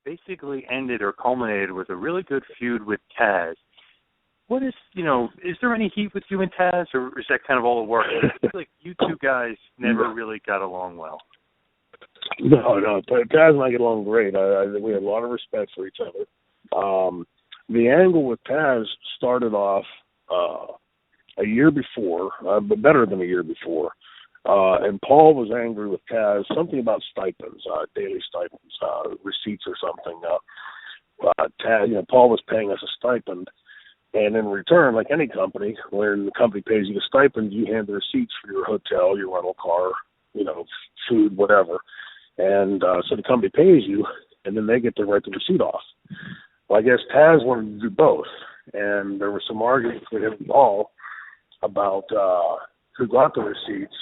basically ended or culminated with a really good feud with Taz. What is, is there any heat with you and Taz, or is that kind of all it works? It feels like you two guys never really got along well. No. Taz and I get along great. We have a lot of respect for each other. The angle with Taz started off a year before, but better than a year before. And Paul was angry with Taz, something about stipends, daily stipends, receipts or something. Taz, Paul was paying us a stipend. And in return, like any company, when the company pays you a stipend, you hand the receipts for your hotel, your rental car, food, whatever. And so the company pays you, and then they get to write the receipt off. Well, I guess Taz wanted to do both. And there was some arguments with him and Paul about who got the receipts.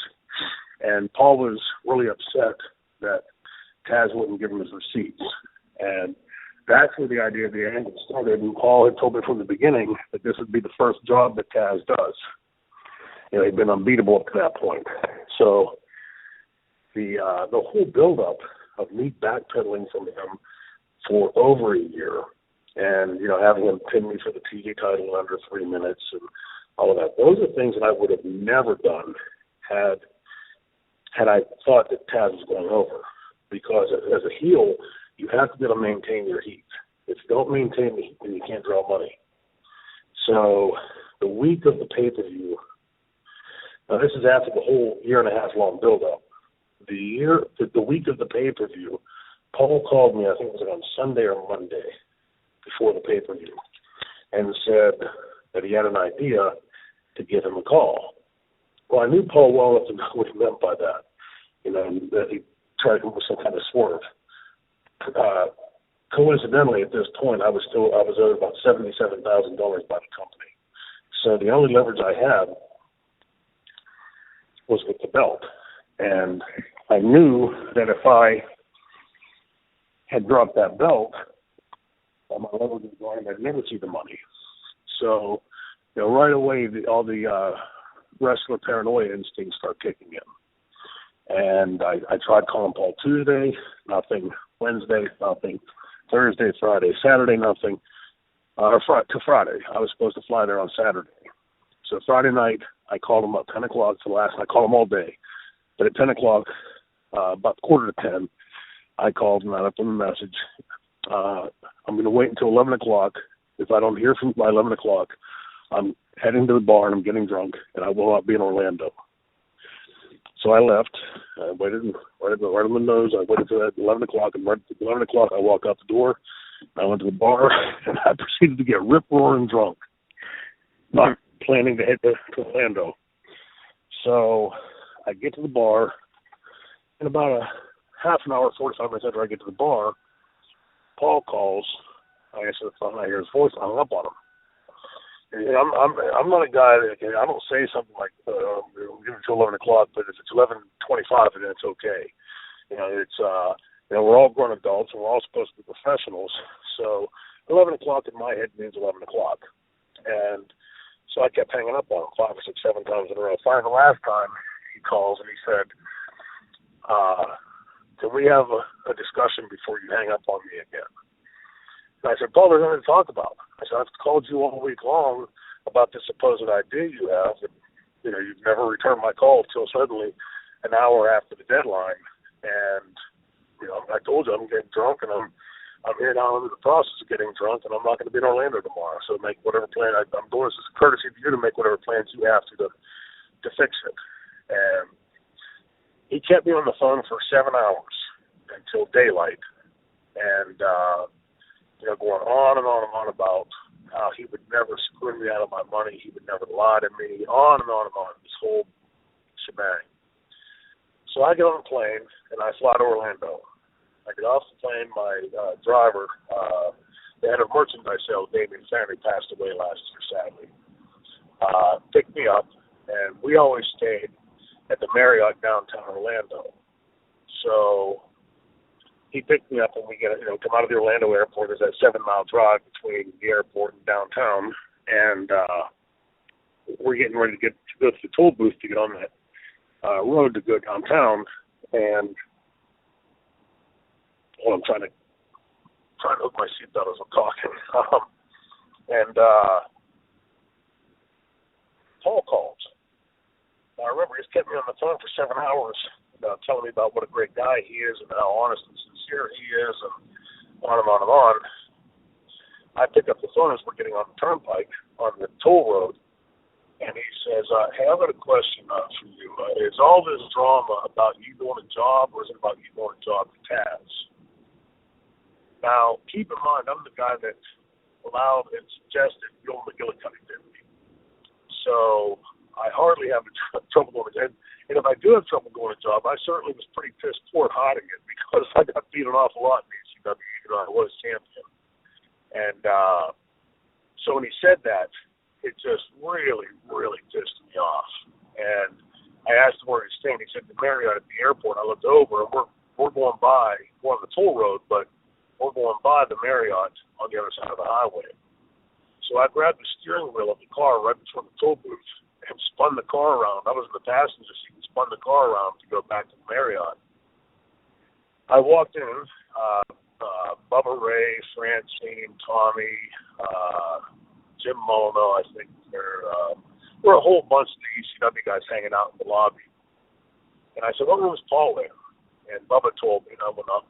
And Paul was really upset that Taz wouldn't give him his receipts. And that's where the idea of the angle started. And Paul had told me from the beginning that this would be the first job that Taz does. He'd been unbeatable up to that point. So the whole buildup of me backpedaling from him for over a year and, having him pin me for the TV title in under 3 minutes and all of that, those are things that I would have never done had I thought that Taz was going over. Because as a heel, you have to be able to maintain your heat. If you don't maintain the heat, then you can't draw money. So the week of the pay-per-view, now this is after the whole year-and-a-half long build-up. The week of the pay-per-view, Paul called me, I think it was on Sunday or Monday, before the pay-per-view, and said that he had an idea to give him a call. Well, I knew Paul well enough to know what he meant by that, and that he tried to come up with some kind of swerve. Coincidentally, at this point, I was owed about $77,000 by the company. So the only leverage I had was with the belt. And I knew that if I had dropped that belt, my leverage was gone and I'd never see the money. So, right away, all the wrestler paranoia instincts start kicking in. And I tried calling Paul Tuesday, nothing. Wednesday, nothing. Thursday, Friday, Saturday, nothing. To Friday. I was supposed to fly there on Saturday. So Friday night, I called him up 10 o'clock I called him all day. But at 10 o'clock, about 9:45, I called and I left him a message. I'm going to wait until 11 o'clock. If I don't hear from by 11 o'clock, I'm heading to the bar and I'm getting drunk, and I will not be in Orlando. So I left. I waited right on the nose. I waited until 11 o'clock, and right at 11 o'clock, I walked out the door. I went to the bar, and I proceeded to get rip-roaring drunk, not planning to head to Orlando. So I get to the bar, and about a half an hour, 45 minutes after I get to the bar, Paul calls. I answer the phone. I hear his voice. I hung up on him. And I'm not a guy that I don't say something like give it to 11 o'clock, but if it's 11:25, then it's okay. We're all grown adults and we're all supposed to be professionals. So 11 o'clock in my head means 11 o'clock. And so I kept hanging up on him 5 or 6, 7 times in a row. Finally, the last time he calls and he said, can we have a discussion before you hang up on me again? And I said, Paul, there's nothing to talk about. I said, I've called you all week long about this supposed idea you have. And, you've never returned my call until suddenly an hour after the deadline. And, I told you I'm getting drunk and I'm here now in the process of getting drunk and I'm not going to be in Orlando tomorrow. So make whatever plan. I'm doing this as a courtesy to you to make whatever plans you have to fix it. And he kept me on the phone for 7 hours until daylight. And, going on and on and on about how he would never screw me out of my money, he would never lie to me, on and on and on, this whole shebang. So I get on a plane, and I fly to Orlando. I get off the plane, my driver, the head of merchandise sales, Damien's family, passed away last year, sadly, picked me up, and we always stayed at the Marriott downtown Orlando. So he picked me up and we come out of the Orlando airport. There's that 7-mile drive between the airport and downtown. And we're getting ready to go to the toll booth to get on that road to go downtown. And I'm trying to trying to hook my seatbelt as I'm talking. And Paul calls. Now, I remember he's kept me on the phone for 7 hours, telling me about what a great guy he is and how honest and sincere he is, and on and on and on. I pick up the phone as we're getting on the turnpike on the toll road, and he says, hey, I've got a question for you. Is all this drama about you doing a job, or is it about you doing a job to Taz? Now, keep in mind, I'm the guy that allowed and suggested Bill McGillicuddy did me. So I hardly have trouble going to, and if I do have trouble going to a job, I certainly was pretty pissed poor hiding it because I got beat an awful lot in the ECW, even though I was champion. And so when he said that, it just really, really pissed me off. And I asked him where he's staying. He said the Marriott at the airport. I looked over, and we're going by, we're on the toll road, but we're going by the Marriott on the other side of the highway. So I grabbed the steering wheel of the car right before the toll booth and spun the car around. I was in the passenger seat and spun the car around to go back to the Marriott. I walked in, Bubba Ray, Francine, Tommy, Jim Molino, I think there were a whole bunch of the ECW guys hanging out in the lobby. And I said, what room is Paul in? And Bubba told me, and I went up.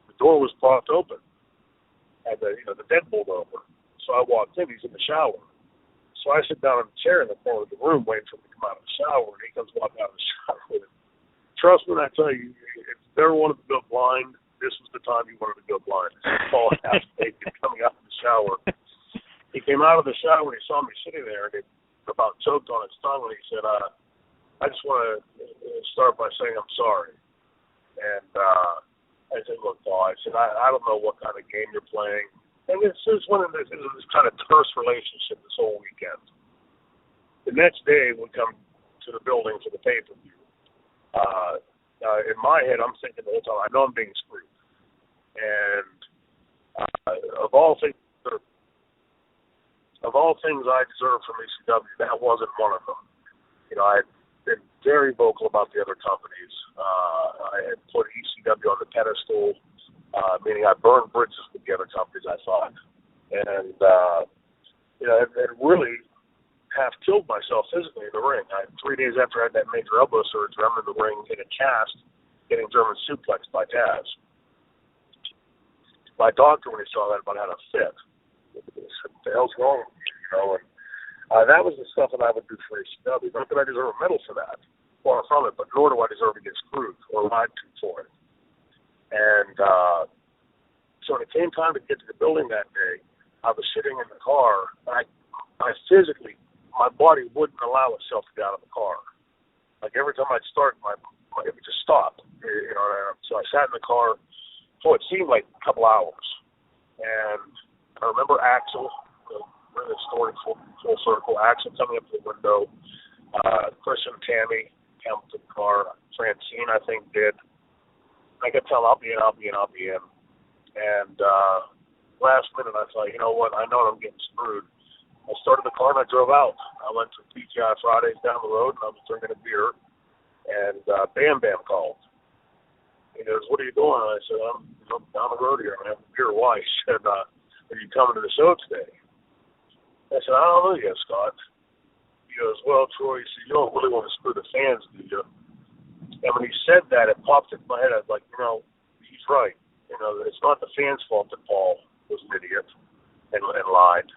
The door was propped open, and the deadbolt over. So I walked in. He's in the shower. So I sit down in the chair in the corner of the room waiting for him to come out of the shower, and he comes walking out of the shower with him. Trust me when I tell you, if you ever wanted to go blind, this was the time you wanted to go blind. Paul half naked coming out of the shower. He came out of the shower and he saw me sitting there, and it about choked on his tongue when he said, I just want to start by saying I'm sorry. And I said, look, Paul, I said, I don't know what kind of game you're playing. And it's one of this kind of terse relationship this whole weekend. The next day, we come to the building for the pay-per-view. In my head, I'm thinking the whole time, I know I'm being screwed. And of all things I deserve from ECW, that wasn't one of them. I had been very vocal about the other companies. I had put ECW on the pedestal. Meaning I burned bridges with the other companies, I thought. And, it really half killed myself physically in the ring. 3 days after I had that major elbow surgery, I'm in the ring in a cast getting German suplexed by Taz. My doctor, when he saw that, about had a fit. He said, what the hell's wrong with you? And that was the stuff that I would do for ECW. Not that I deserve a medal for that, far from it, but nor do I deserve to get screwed or lied to for it. And so when it came time to get to the building that day, I was sitting in the car. I physically, my body wouldn't allow itself to get out of the car. Like every time I'd start, it would just stop. So I sat in the car for it seemed like a couple hours. And I remember Axel, bring the story full circle. Axel coming up to the window. Chris and Tammy came up to the car. Francine, I think, did. I could tell I'll be in. And last minute I thought, you know what, I know I'm getting screwed. I started the car and I drove out. I went to TGI Fridays down the road and I was drinking a beer. And Bam Bam called. He goes, what are you doing? And I said, I'm down the road here. I'm having a beer. Why? He said, are you coming to the show today? I said, I don't know yet, Scott. He goes, well, Troy, you don't really want to screw the fans, do you? And when he said that, it popped into my head. I was like, he's right. It's not the fans' fault that Paul was an idiot and lied.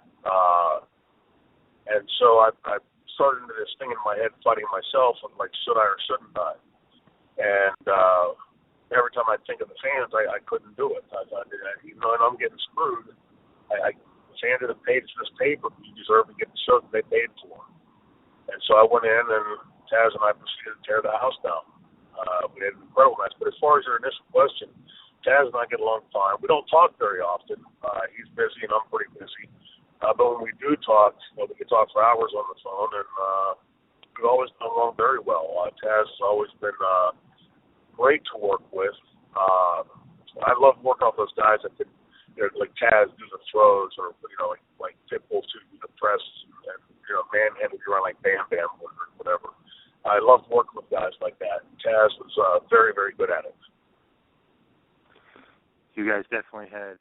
And so I started into this thing in my head, fighting myself, and like, should I or shouldn't I? And every time I'd think of the fans, I couldn't do it. I thought, and I'm getting screwed. The fans that have paid for this paper, you deserve to get the show that they paid for. And so I went in, and Taz and I proceeded to tear the house down. We had an incredible match. But as far as your initial question, Taz and I get along fine. We don't talk very often. He's busy and I'm pretty busy. But when we do talk, we can talk for hours on the phone, and we've always gone along very well. Taz has always been great to work with. I love working with those guys that can, like Taz do the throws, or like Pitbull to the press, and manhandle you around like Bam Bam or whatever. I loved working with guys like that. Taz was very, very good at it. You guys definitely had